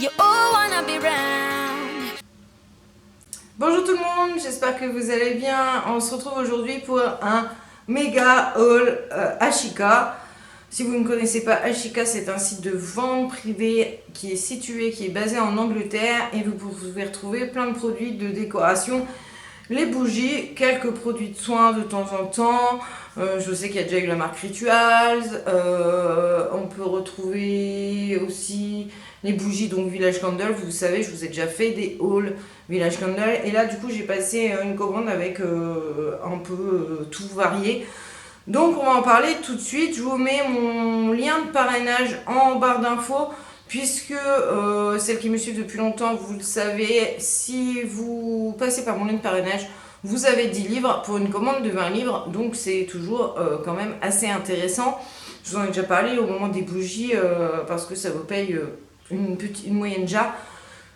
you all wanna be round. Bonjour tout le monde, j'espère que vous allez bien. On se retrouve aujourd'hui pour un méga haul Ashika. Si vous ne connaissez pas Ashika, c'est un site de vente privée qui est basé en Angleterre et vous pouvez retrouver plein de produits de décoration, les bougies, quelques produits de soins de temps en temps. Je sais qu'il y a déjà eu la marque Rituals. On peut retrouver aussi les bougies, donc Village Candle. Vous savez, je vous ai déjà fait des hauls Village Candle. Et là, du coup, j'ai passé une commande avec un peu tout varié. Donc, on va en parler tout de suite. Je vous mets mon lien de parrainage en barre d'infos. Puisque celles qui me suivent depuis longtemps, vous le savez, si vous passez par mon lien de parrainage, vous avez 10 livres pour une commande de 20 livres, donc c'est toujours quand même assez intéressant. Je vous en ai déjà parlé au moment des bougies, parce que ça vous paye une moyenne jarre.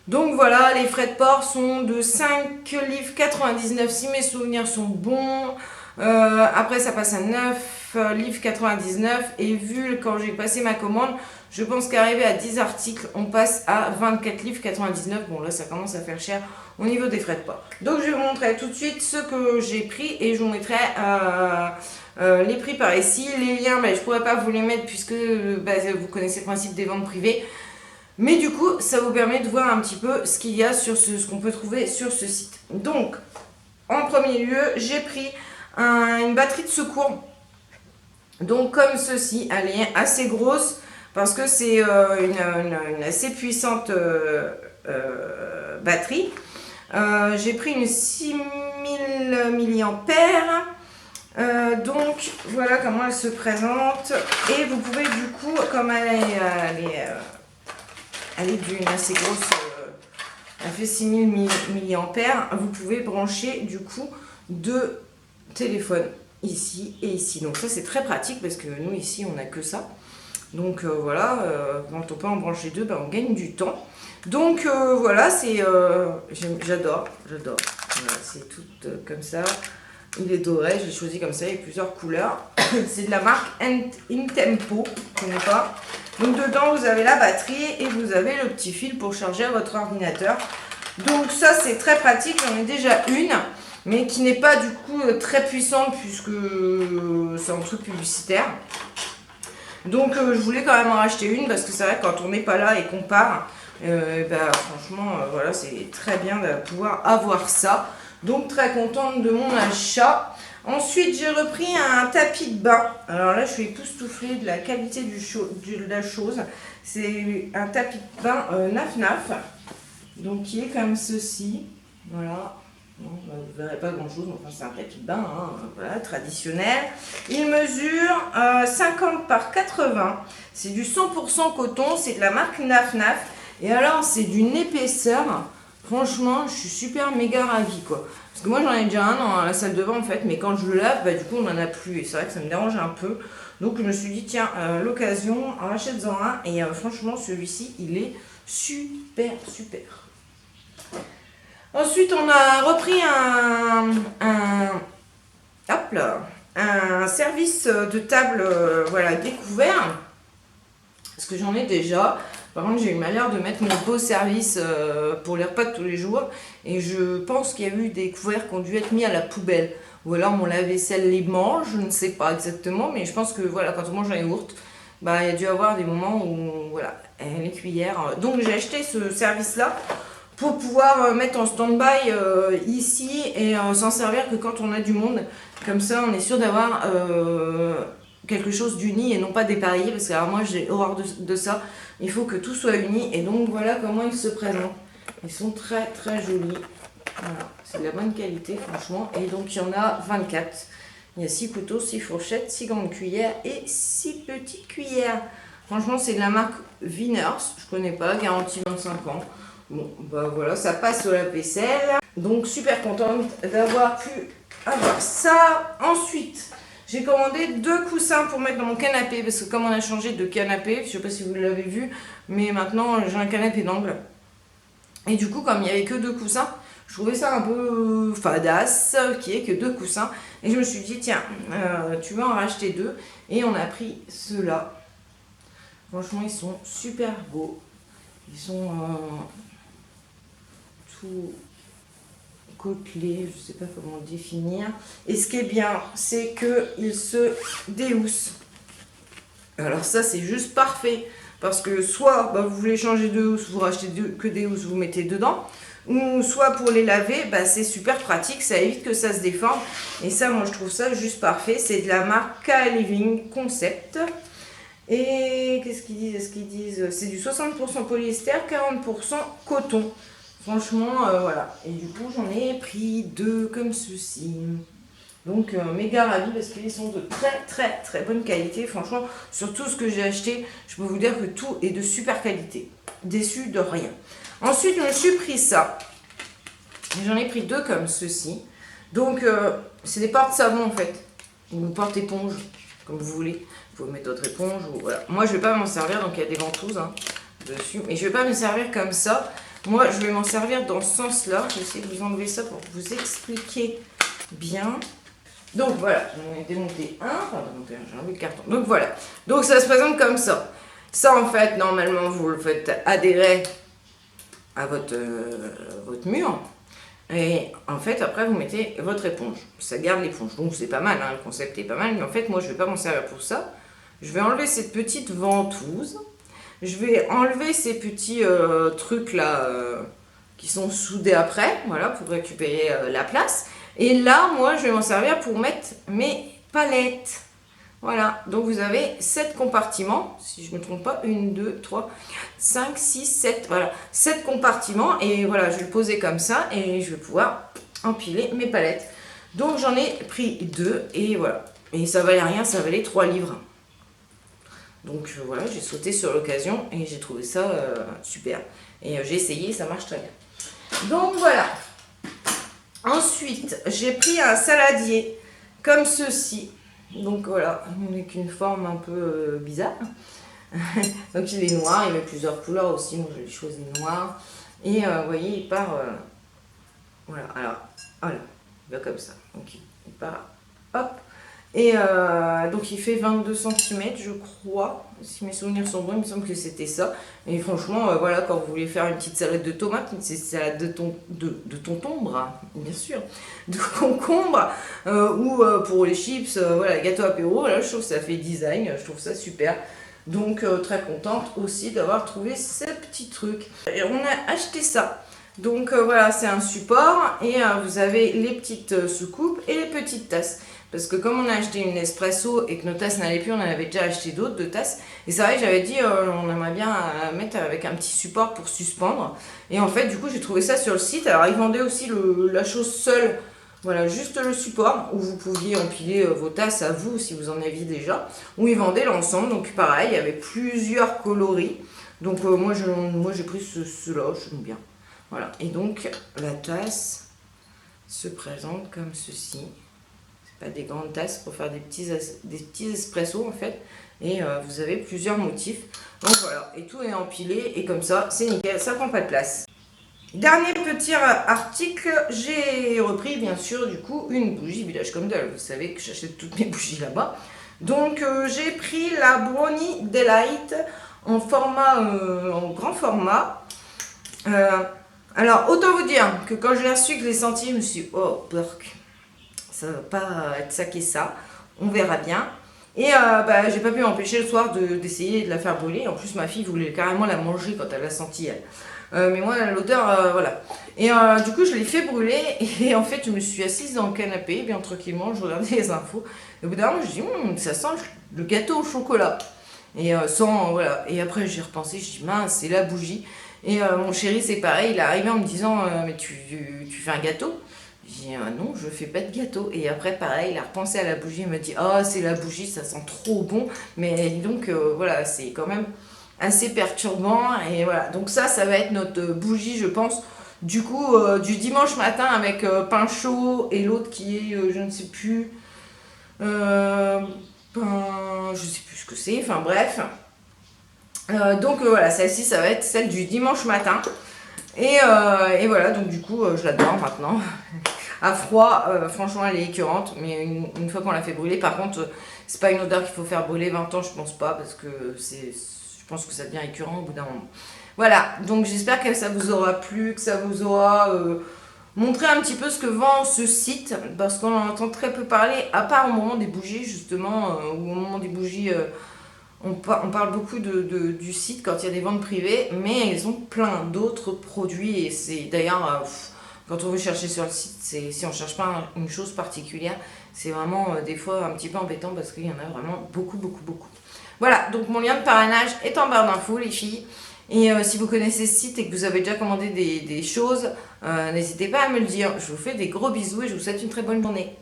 Donc voilà, les frais de port sont de 5 livres 99 si mes souvenirs sont bons. Après ça passe à 9 livres 99 et vu quand j'ai passé ma commande, je pense qu'arrivé à 10 articles, on passe à 24 livres 99. Bon là ça commence à faire cher au niveau des frais de port. Donc je vais vous montrer tout de suite ce que j'ai pris et je vous mettrai les prix par ici. Les liens, je ne pourrais pas vous les mettre puisque vous connaissez le principe des ventes privées. Mais du coup, ça vous permet de voir un petit peu ce qu'il y a sur ce qu'on peut trouver sur ce site. Donc, en premier lieu, j'ai pris une batterie de secours. Donc, comme ceci, elle est assez grosse parce que c'est une assez puissante batterie. J'ai pris une 6000 mAh. Donc, voilà comment elle se présente. Et vous pouvez du coup, comme elle est d'une assez grosse, elle fait 6000 mAh, vous pouvez brancher du coup deux téléphones ici et ici. Donc ça c'est très pratique parce que nous ici on n'a que ça. Donc voilà, quand on peut en brancher deux, on gagne du temps. Donc voilà, c'est j'adore. Voilà, c'est tout comme ça. Il est doré, j'ai choisi comme ça, il y a plusieurs couleurs. C'est de la marque Intempo, je ne connais pas. Donc dedans vous avez la batterie et vous avez le petit fil pour charger votre ordinateur. Donc ça c'est très pratique, j'en ai déjà une, mais qui n'est pas du coup très puissante puisque c'est un truc publicitaire. Donc je voulais quand même en racheter une parce que c'est vrai que quand on n'est pas là et qu'on part, franchement voilà, c'est très bien de pouvoir avoir ça. Donc très contente de mon achat. Ensuite j'ai repris un tapis de bain. Alors là je suis époustouflée de la qualité de la chose. C'est un tapis de bain Naf Naf. Donc qui est comme ceci. Voilà. Bon, vous ne verrez pas grand chose, enfin c'est un tapis de bain, voilà, traditionnel. Il mesure 50 par 80. C'est du 100% coton, c'est de la marque Naf Naf. Et alors c'est d'une épaisseur. Franchement, je suis super méga ravie quoi. Parce que moi j'en ai déjà un dans la salle de bain en fait, mais quand je le lave, du coup on n'en a plus. Et c'est vrai que ça me dérange un peu. Donc je me suis dit, tiens, l'occasion, rachète-en un. Et franchement, celui-ci, il est super. Ensuite, on a repris un service de table voilà, découvert. Parce que j'en ai déjà. Par contre, j'ai eu malheur de mettre mon beau service pour les repas de tous les jours. Et je pense qu'il y a eu des couverts qui ont dû être mis à la poubelle. Ou alors mon lave-vaisselle les mange, je ne sais pas exactement. Mais je pense que voilà, quand on mange un yaourt, il y a dû y avoir des moments où voilà, les cuillères. Donc j'ai acheté ce service-là pour pouvoir mettre en stand-by ici et s'en servir que quand on a du monde. Comme ça, on est sûr d'avoir quelque chose d'uni et non pas dépareillé, parce que alors moi j'ai horreur de ça. Il faut que tout soit uni et donc voilà comment ils se présentent. Ils sont très jolis. Voilà, c'est de la bonne qualité franchement. Et donc il y en a 24. Il y a 6 couteaux, 6 fourchettes, 6 grandes cuillères et 6 petites cuillères. Franchement c'est de la marque Winners, je connais pas, garantie 25 ans. Bon voilà, ça passe au lave-vaisselle. Donc super contente d'avoir pu avoir ça. Ensuite j'ai commandé 2 coussins pour mettre dans mon canapé, parce que comme on a changé de canapé, je sais pas si vous l'avez vu, mais maintenant j'ai un canapé d'angle. Et du coup, comme il n'y avait que 2 coussins, je trouvais ça un peu fadasse, qu'il n'y ait que 2 coussins. Et je me suis dit, tiens, tu vas en racheter 2. Et on a pris ceux-là. Franchement, ils sont super beaux. Ils sont tout côtelés, je ne sais pas comment le définir. Et ce qui est bien, c'est qu'ils se déhoussent. Alors ça, c'est juste parfait. Parce que soit vous voulez changer de housse, vous rachetez que des housses, vous mettez dedans. Ou soit pour les laver, c'est super pratique, ça évite que ça se déforme. Et ça, moi, je trouve ça juste parfait. C'est de la marque K-Living Concept. Et qu'est-ce qu'ils disent? Est-ce qu'ils disent c'est du 60% polyester, 40% coton. Franchement, voilà. Et du coup, j'en ai pris 2 comme ceci. Donc, méga ravie parce qu'ils sont de très très très bonne qualité. Franchement, sur tout ce que j'ai acheté, je peux vous dire que tout est de super qualité. Déçu de rien. Ensuite, je me suis pris ça. J'en ai pris 2 comme ceci. Donc, c'est des porte-savon en fait. Ou porte-éponge, comme vous voulez. Vous pouvez mettre votre éponge. Ou, voilà. Moi, je ne vais pas m'en servir, donc il y a des ventouses dessus. Mais je ne vais pas me servir comme ça. Moi, je vais m'en servir dans ce sens-là. Je vais essayer de vous enlever ça pour vous expliquer bien. Donc voilà, j'en ai démonté un. Enfin, j'ai enlevé le carton. Donc voilà. Donc ça se présente comme ça. Ça, en fait, normalement, vous le faites adhérer à votre mur. Et en fait, après, vous mettez votre éponge. Ça garde l'éponge. Donc c'est pas mal, le concept est pas mal. Mais en fait, moi, je ne vais pas m'en servir pour ça. Je vais enlever cette petite ventouse. Je vais enlever ces petits trucs là qui sont soudés après, voilà, pour récupérer la place. Et là, moi, je vais m'en servir pour mettre mes palettes. Voilà, donc vous avez 7 compartiments, si je ne me trompe pas, 1, 2, 3, 5, 6, 7, voilà, 7 compartiments. Et voilà, je vais le poser comme ça et je vais pouvoir empiler mes palettes. Donc j'en ai pris 2 et voilà. Et ça valait rien, ça valait 3 livres. Donc voilà, j'ai sauté sur l'occasion et j'ai trouvé ça super. Et j'ai essayé, ça marche très bien. Donc voilà. Ensuite, j'ai pris un saladier comme ceci. Donc voilà, avec une forme un peu bizarre. Donc il est noir, il y a plusieurs couleurs aussi. Moi, je l'ai choisi noir. Et vous voyez, il part... voilà, alors, voilà, il va comme ça. Donc il part, hop. Et donc il fait 22 cm je crois, si mes souvenirs sont bons, il me semble que c'était ça. Et franchement, voilà, quand vous voulez faire une petite salade de tomates, une petite salade de tontombre, bien sûr, de concombre, ou pour les chips, voilà, gâteau apéro, voilà, je trouve que ça fait design, je trouve ça super. Donc très contente aussi d'avoir trouvé ce petit truc. Et on a acheté ça. Donc voilà, c'est un support et vous avez les petites soucoupes et les petites tasses. Parce que comme on a acheté une espresso et que nos tasses n'allaient plus, on en avait déjà acheté d'autres de tasses. Et c'est vrai que j'avais dit, on aimerait bien mettre avec un petit support pour suspendre. Et en fait, du coup, j'ai trouvé ça sur le site. Alors, ils vendaient aussi la chose seule, voilà, juste le support, où vous pouviez empiler vos tasses à vous, si vous en aviez déjà. Ou ils vendaient l'ensemble, donc pareil, il y avait plusieurs coloris. Donc moi, j'ai pris ceux-là, j'aime bien. Voilà, et donc la tasse se présente comme ceci. Pas des grandes tasses pour faire des petits espressos en fait, et vous avez plusieurs motifs. Donc voilà, et tout est empilé et comme ça c'est nickel, ça prend pas de place. Dernier petit article, j'ai repris bien sûr du coup une bougie Village comme d'hab. Vous savez que j'achète toutes mes bougies là-bas. Donc j'ai pris la Brownie Delight en format, en grand format. Alors autant vous dire que quand je l'ai reçu, que je l'ai senti, je me suis dit, oh burk. Ça va pas être ça qui est ça, on verra bien. Et j'ai pas pu m'empêcher le soir d'essayer de la faire brûler. En plus, ma fille voulait carrément la manger quand elle l'a sentie, elle. Mais moi, l'odeur, voilà. Et du coup, je l'ai fait brûler. Et en fait, je me suis assise dans le canapé, bien tranquillement, je regardais les infos. Et au bout d'un moment, je me dis, ça sent le gâteau au chocolat. Et sans, voilà. Et après, j'ai repensé, je dis, mince, c'est la bougie. Et mon chéri, c'est pareil, il est arrivé en me disant, mais tu fais un gâteau? J'ai dit non, je fais pas de gâteau. Et après, pareil, il a repensé à la bougie. Il m'a dit, oh, c'est la bougie, ça sent trop bon. Mais donc, voilà, c'est quand même assez perturbant. Et voilà, donc ça va être notre bougie, je pense, du coup, du dimanche matin avec pain chaud. Et l'autre qui est, je ne sais plus, pain, je sais plus ce que c'est. Enfin, bref. Donc, voilà, celle-ci, ça va être celle du dimanche matin. Et voilà, donc du coup, je l'adore maintenant. À froid, franchement, elle est écœurante, mais une fois qu'on l'a fait brûler, par contre, c'est pas une odeur qu'il faut faire brûler 20 ans, je pense pas, parce que je pense que ça devient écœurant au bout d'un moment. Voilà, donc j'espère que ça vous aura plu, que ça vous aura montré un petit peu ce que vend ce site, parce qu'on en entend très peu parler, à part au moment des bougies justement, ou au moment des bougies, on parle beaucoup du site quand il y a des ventes privées, mais ils ont plein d'autres produits, et c'est d'ailleurs, quand on veut chercher sur le site, si on ne cherche pas une chose particulière, c'est vraiment des fois un petit peu embêtant, parce qu'il y en a vraiment beaucoup, beaucoup, beaucoup. Voilà, donc mon lien de parrainage est en barre d'infos, les filles. Et si vous connaissez ce site et que vous avez déjà commandé des choses, n'hésitez pas à me le dire. Je vous fais des gros bisous et je vous souhaite une très bonne journée.